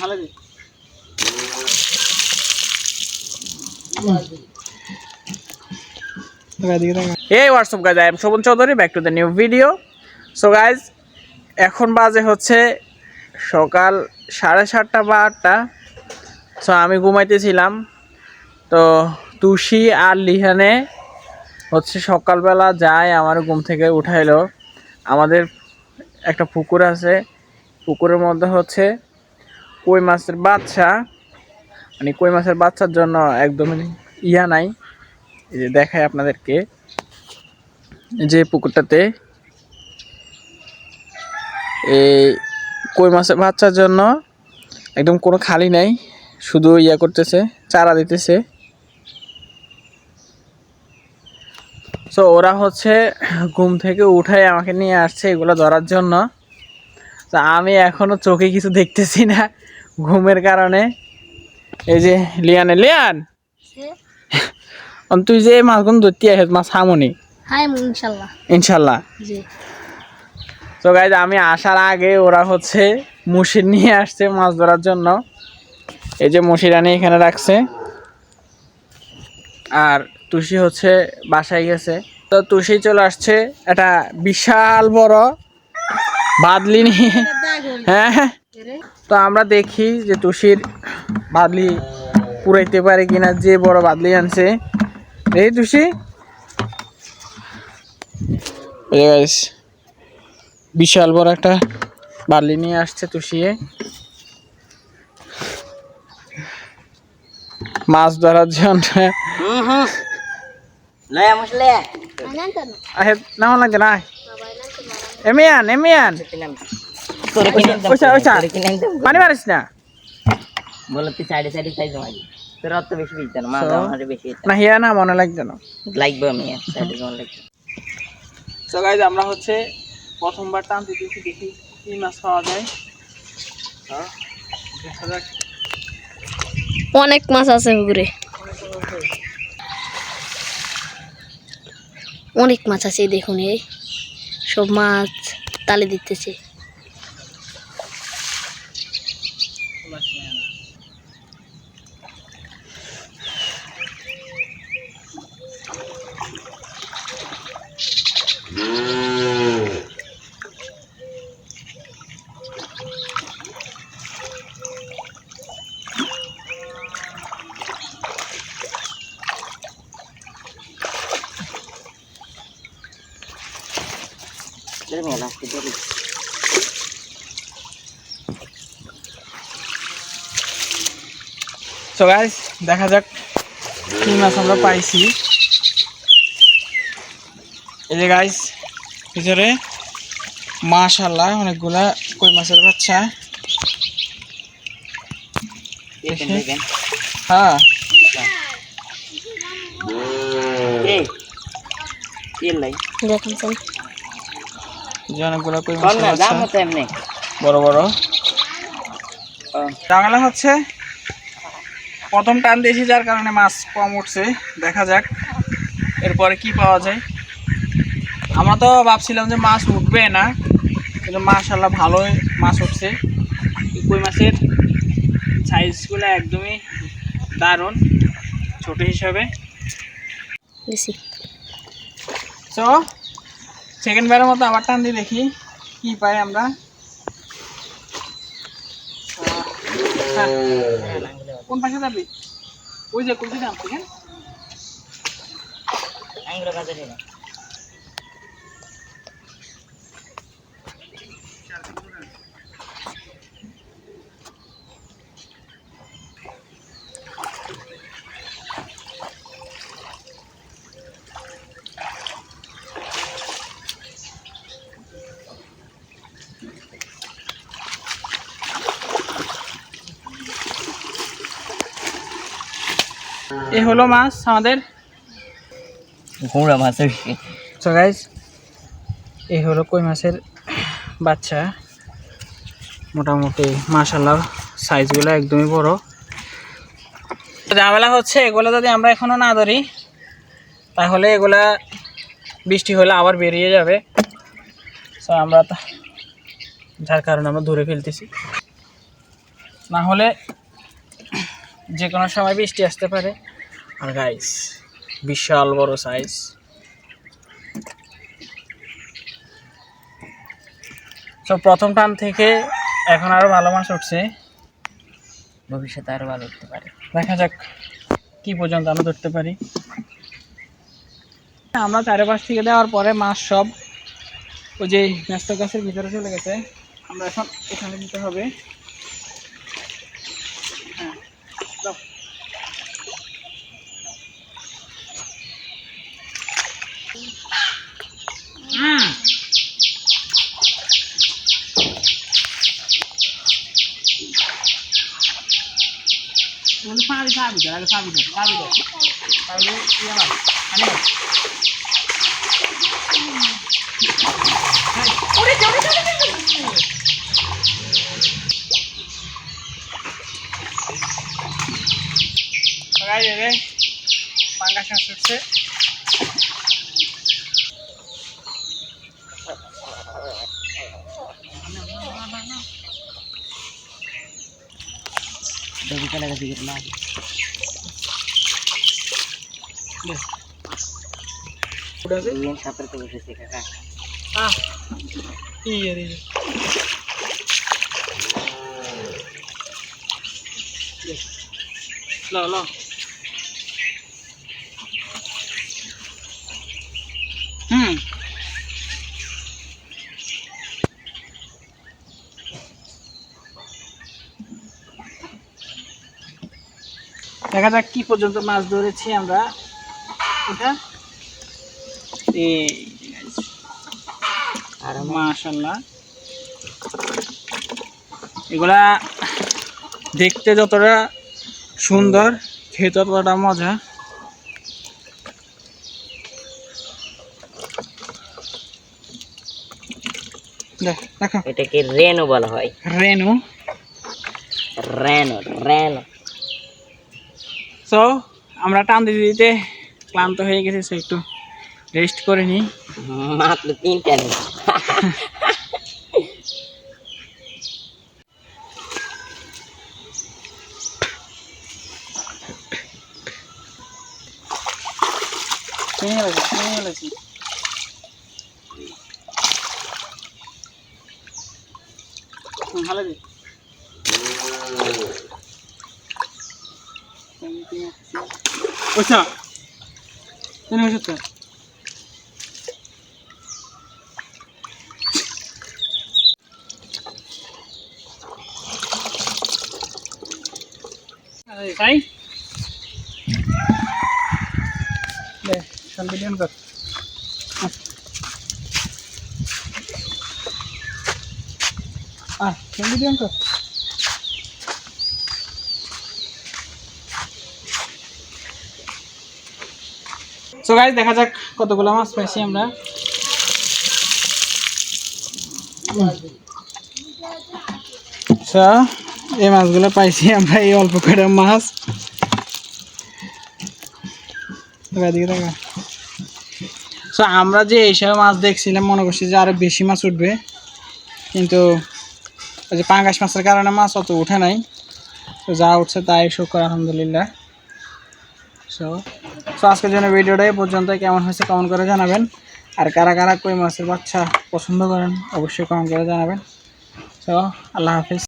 ভালো দি এই what's up guys, I am Shovan Chowdhury, back to the new video. So guys, এখন বাজে হচ্ছে সকাল 7:30 বা 8টা। সো আমি ঘুমাইতেছিলাম, তো তুষি আর লিহানে হচ্ছে সকালবেলা যায় আমার ঘুম থেকে উঠাইলো। আমাদের একটা পুকুর আছে, পুকুরের মধ্যে হচ্ছে কই মাছের বাচ্চা, মানে কই মাছের বাচ্চার জন্য একদমই ইয়া নাই। এই যে দেখাই আপনাদেরকে, যে পুকুরটাতে এই কই মাছের বাচ্চার জন্য একদম কোনো খালি নাই, শুধু ইয়া করতেছে, চারা দিতেছে। সো ওরা হচ্ছে ঘুম থেকে উঠাই আমাকে নিয়ে আসছে এগুলো ধরার জন্য। তা আমি এখনো চোখে কিছু দেখতেছি না ঘুমের কারণে। এই যে লিয়ান তুই যে মাছগুলো ধরতে আসিস, মাছ হামনি ইনশাল্লাহ। তো গাইজ, আমি আসার আগে ওরা হচ্ছে মুশির নিয়ে আসছে মাছ ধরার জন্য। এই যে মুশিরানি এখানে রাখছে, আর তুষি হচ্ছে বাসায় গেছে। তো তুষি চলে আসছে একটা বিশাল বড় বাদলি নিয়ে। হ্যাঁ, তো আমরা দেখি যে তুষির বাদলি পুরাইতে পারে কিনা। যে বড় বাদলি আনছে, এই তুষি বিশাল বড় একটা বাদলি নিয়ে আসছে তুষিয়ে মাছ ধরার জন্য। নামা লাগবে না, এমিয়ান পানি মারিস না, না হিয়া না মনে লাগবে না, লাগবে। সো গাইজ, আমরা হচ্ছে প্রথমবার টানতে দিয়েছি, দেখি কি মাছ পাওয়া যায়। অনেক মাছ আছে পুকুরে, অনেক মাছ আছে। দেখুন এই সব মাছ তালে দিতেছে। সো গাইস, দেখা যাক কি মাছ আমরা পাইছি। এই যে গাইস, ভিতরে মাশাআল্লাহ অনেকগুলা কই মাছের বাচ্চা। হ্যাঁ, অনেকগুলা কই মাছের বাচ্চা, বড় বড়। জামেলা হচ্ছে প্রথম টান দিয়েছি, যার কারণে মাছ কম উঠছে। দেখা যাক এরপরে কি পাওয়া যায়। আমরা তো ভাবছিলাম যে মাছ উঠবে না, কিন্তু মাশাআল্লাহ ভালোই মাছ উঠছে। কই মাছের সাইজগুলো একদমই দারুণ, ছোট হিসাবে। তো সেকেন্ড বারের মতো আবার টান দিয়ে দেখি কি পাই আমরা। কোন পাশে যাবি? ওই যে কুলতি দাম ঠিক আছে। এই হলো মাছ আমাদের ঘোড়া মাছের। সো গাইস, এই হলো কই মাছের বাচ্চা। মোটামুটি মাশাআল্লাহ সাইজগুলো একদমই বড়। ঝামেলা হচ্ছে এগুলো যদি আমরা এখনো না ধরি, তাহলে এগুলা বৃষ্টি হলে আবার বেরিয়ে যাবে। সো আমরা যার কারণে আমরা ধরে ফেলতেছি। না হলে যে কোনো সময় বৃষ্টি আসতে পারে। আর গাইস বিশাল বড় সাইজ। তো প্রথম টান থেকে এখন আরো ভালো মাছ উঠছে, ভবিষ্যতে আরো ভালো উঠতে পারে। দেখা যাক কি পর্যন্ত আমরা ধরতে পারি। আমরা চারপাশ থেকে দেওয়ার পরে মাছ সব ওই যে ন্যাস্ত গাছের ভিতরে চলে গেছে। আমরা এখন এখানে দিতে হবে। হ্যাঁ দাও। পানি খাবি তো আগে খাবি তো তাহলে ইয়ে মাছ আনি পাঙ্গাস মাছ উঠছে। দেখা যাক কি পর্যন্ত মাছ ধরেছি আমরা। এটা আর মাশাআল্লাহ, এগুলা দেখতে যতটা সুন্দর খেতে ততটা মজা। দেখো এটাকে রেনু বলা হয়। রেনু রেনু রেনু। সো আমরা টান দিতে দিতে ক্লান্ত হয়ে গেছি, সো একটু রেস্ট করে নিই। মাত্র 3টা নেই। ভালো আচ্ছা তাই ভিডিও কর। ভিডিও কর। সো গাইস দেখা যাক কতগুলো মাছ পাইছি আমরা। আচ্ছা এই মাছগুলো পাইছি আমরা, এই অল্প কটা মাছ। সো আমরা যে এইসব মাছ দেখছিলাম মনে করছি যে আরো বেশি মাছ উঠবে, কিন্তু ওই যে পাঙ্গাস মাছের কারণে মাছ অত উঠে নাই। তো যা উঠছে তাই শুকর আলহামদুলিল্লাহ। সো আজকের জন্য ভিডিওটা এই পর্যন্ত। কেমন হয়েছে কমেন্ট করে জানাবেন। আর কারা কারা কই মাছের বাচ্চা পছন্দ করেন অবশ্যই কমেন্ট করে জানাবেন। সো আল্লাহ হাফিজ।